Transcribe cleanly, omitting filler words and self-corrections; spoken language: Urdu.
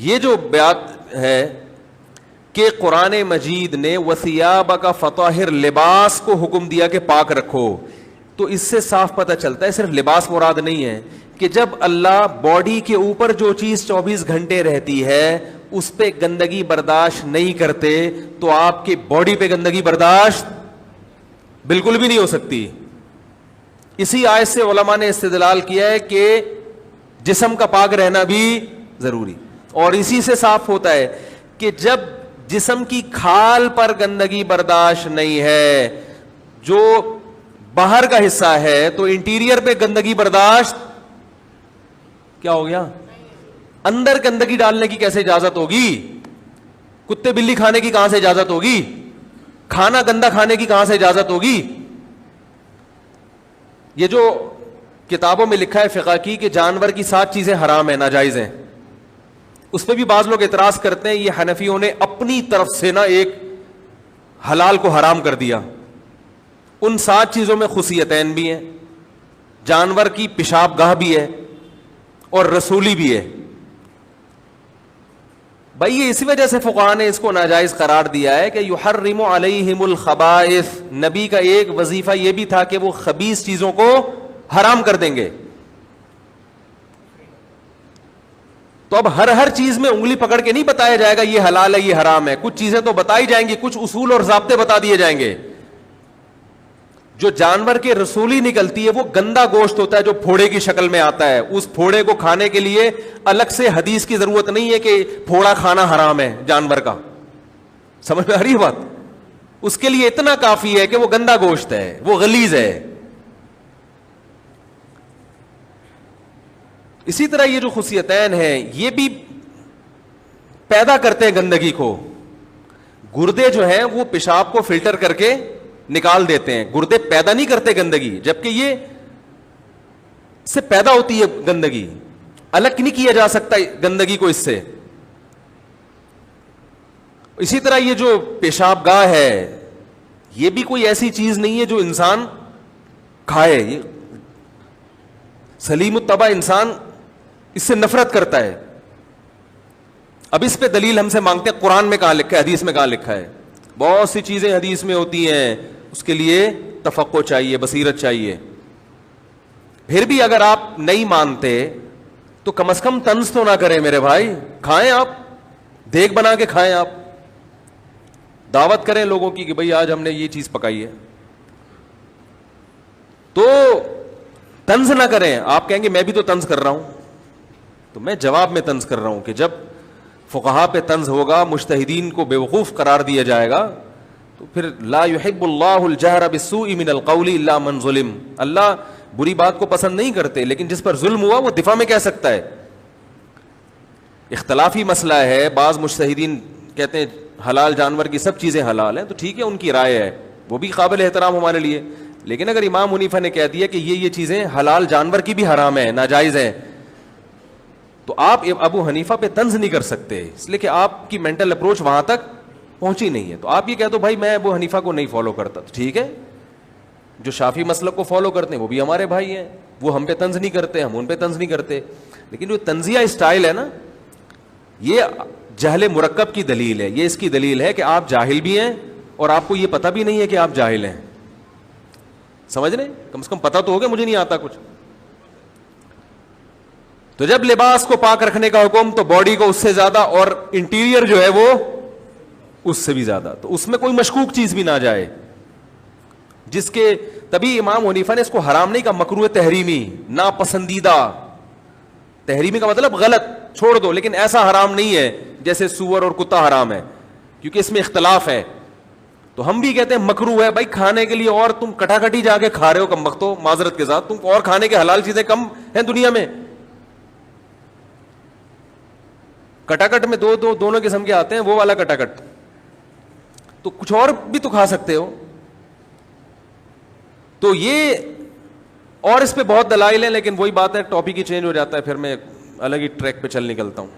یہ جو بات ہے کہ قرآن مجید نے وَثِيَابَكَ فَطَهِّرْ لباس کو حکم دیا کہ پاک رکھو، تو اس سے صاف پتہ چلتا ہے صرف لباس مراد نہیں ہے کہ جب اللہ باڈی کے اوپر جو چیز 24 گھنٹے رہتی ہے اس پہ گندگی برداشت نہیں کرتے تو آپ کی باڈی پہ گندگی برداشت بالکل بھی نہیں ہو سکتی. اسی آیت سے علماء نے استدلال کیا ہے کہ جسم کا پاک رہنا بھی ضروری، اور اسی سے صاف ہوتا ہے کہ جب جسم کی کھال پر گندگی برداشت نہیں ہے، جو باہر کا حصہ ہے، تو انٹیریئر پہ گندگی برداشت کیا ہو گیا؟ اندر گندگی ڈالنے کی کیسے اجازت ہوگی؟ کتے بلی کھانے کی کہاں سے اجازت ہوگی؟ کھانا گندا کھانے کی کہاں سے اجازت ہوگی؟ یہ جو کتابوں میں لکھا ہے فقہ کی کہ جانور کی 7 چیزیں حرام ہیں، ناجائز ہیں، اس پہ بھی بعض لوگ اعتراض کرتے ہیں یہ حنفیوں نے اپنی طرف سے نا ایک حلال کو حرام کر دیا. ان 7 چیزوں میں خصیتین بھی ہیں، جانور کی پیشاب گاہ بھی ہے اور رسولی بھی ہے. بھائی یہ اسی وجہ سے فقہاء نے اس کو ناجائز قرار دیا ہے کہ یحرم علیہم الخبائث. نبی کا ایک وظیفہ یہ بھی تھا کہ وہ خبیث چیزوں کو حرام کر دیں گے. تو اب ہر چیز میں انگلی پکڑ کے نہیں بتایا جائے گا یہ حلال ہے یہ حرام ہے، کچھ چیزیں تو بتائی جائیں گی، کچھ اصول اور ضابطے بتا دیے جائیں گے. جو جانور کے رسولی نکلتی ہے وہ گندا گوشت ہوتا ہے جو پھوڑے کی شکل میں آتا ہے. اس پھوڑے کو کھانے کے لیے الگ سے حدیث کی ضرورت نہیں ہے کہ پھوڑا کھانا حرام ہے جانور کا. سمجھ میں آ رہی ہے بات؟ اس کے لیے اتنا کافی ہے کہ وہ گندا گوشت ہے، وہ غلیظ ہے. اسی طرح یہ جو خصیتین ہیں یہ بھی پیدا کرتے ہیں گندگی کو. گردے جو ہیں وہ پیشاب کو فلٹر کر کے نکال دیتے ہیں، گردے پیدا نہیں کرتے گندگی، جبکہ یہ سے پیدا ہوتی ہے گندگی، الگ نہیں کیا جا سکتا گندگی کو اس سے. اسی طرح یہ جو پیشاب گاہ ہے یہ بھی کوئی ایسی چیز نہیں ہے جو انسان کھائے. یہ سلیم الطبع انسان اس سے نفرت کرتا ہے. اب اس پہ دلیل ہم سے مانگتے ہیں قرآن میں کہاں لکھا ہے، حدیث میں کہاں لکھا ہے. بہت سی چیزیں حدیث میں ہوتی ہیں، اس کے لیے تفقہ چاہیے، بصیرت چاہیے. پھر بھی اگر آپ نہیں مانتے تو کم از کم طنز تو نہ کریں میرے بھائی. کھائیں، آپ دیگ بنا کے کھائیں، آپ دعوت کریں لوگوں کی کہ بھئی آج ہم نے یہ چیز پکائی ہے، تو طنز نہ کریں. آپ کہیں گے میں بھی تو طنز کر رہا ہوں، تو میں جواب میں طنز کر رہا ہوں کہ جب فقہا پہ طنز ہوگا، مجتہدین کو بیوقوف قرار دیا جائے گا، تو پھر لا يحب اللہ الجہر بالسوء من القول الا من ظلم. اللہ بری بات کو پسند نہیں کرتے، لیکن جس پر ظلم ہوا وہ دفاع میں کہہ سکتا ہے. اختلافی مسئلہ ہے، بعض مجتہدین کہتے ہیں حلال جانور کی سب چیزیں حلال ہیں، تو ٹھیک ہے، ان کی رائے ہے، وہ بھی قابل احترام ہمارے لیے. لیکن اگر امام حنیفہ نے کہہ دیا کہ یہ چیزیں حلال جانور کی بھی حرام ہیں، ناجائز ہیں، تو آپ ابو حنیفہ پہ طنز نہیں کر سکتے، اس لیے کہ آپ کی مینٹل اپروچ وہاں تک پہنچی نہیں ہے. تو آپ یہ کہہ دو بھائی میں ابو حنیفہ کو نہیں فالو کرتا، تو ٹھیک ہے. جو شافعی مسلک کو فالو کرتے ہیں وہ بھی ہمارے بھائی ہیں، وہ ہم پہ طنز نہیں کرتے، ہم ان پہ طنز نہیں کرتے. لیکن جو طنزیہ اسٹائل ہے نا، یہ جہل مرکب کی دلیل ہے. یہ اس کی دلیل ہے کہ آپ جاہل بھی ہیں اور آپ کو یہ پتہ بھی نہیں ہے کہ آپ جاہل ہیں. سمجھ رہے؟ کم سے کم پتہ تو ہوگا مجھے نہیں آتا کچھ. تو جب لباس کو پاک رکھنے کا حکم تو باڈی کو اس سے زیادہ، اور انٹیریئر جو ہے وہ اس سے بھی زیادہ، تو اس میں کوئی مشکوک چیز بھی نہ جائے جس کے. تبھی امام حنیفہ نے اس کو حرام نہیں کہا، مکروہ تحریمی، ناپسندیدہ. تحریمی کا مطلب غلط، چھوڑ دو، لیکن ایسا حرام نہیں ہے جیسے سور اور کتا حرام ہے، کیونکہ اس میں اختلاف ہے. تو ہم بھی کہتے ہیں مکروہ ہے بھائی کھانے کے لیے، اور تم کٹاکٹی جا کے کھا رہے ہو کم وقتوں، معذرت کے ساتھ، تم اور کھانے کے حلال چیزیں کم ہیں دنیا میں. کٹاکٹ میں دونوں قسم کے آتے ہیں، وہ والا کٹاکٹ، تو کچھ اور بھی تو کھا سکتے ہو. تو یہ، اور اس پہ بہت دلائل ہیں، لیکن وہی بات ہے ٹاپک ہی چینج ہو جاتا ہے، پھر میں الگ ہی ٹریک پہ چل نکلتا ہوں.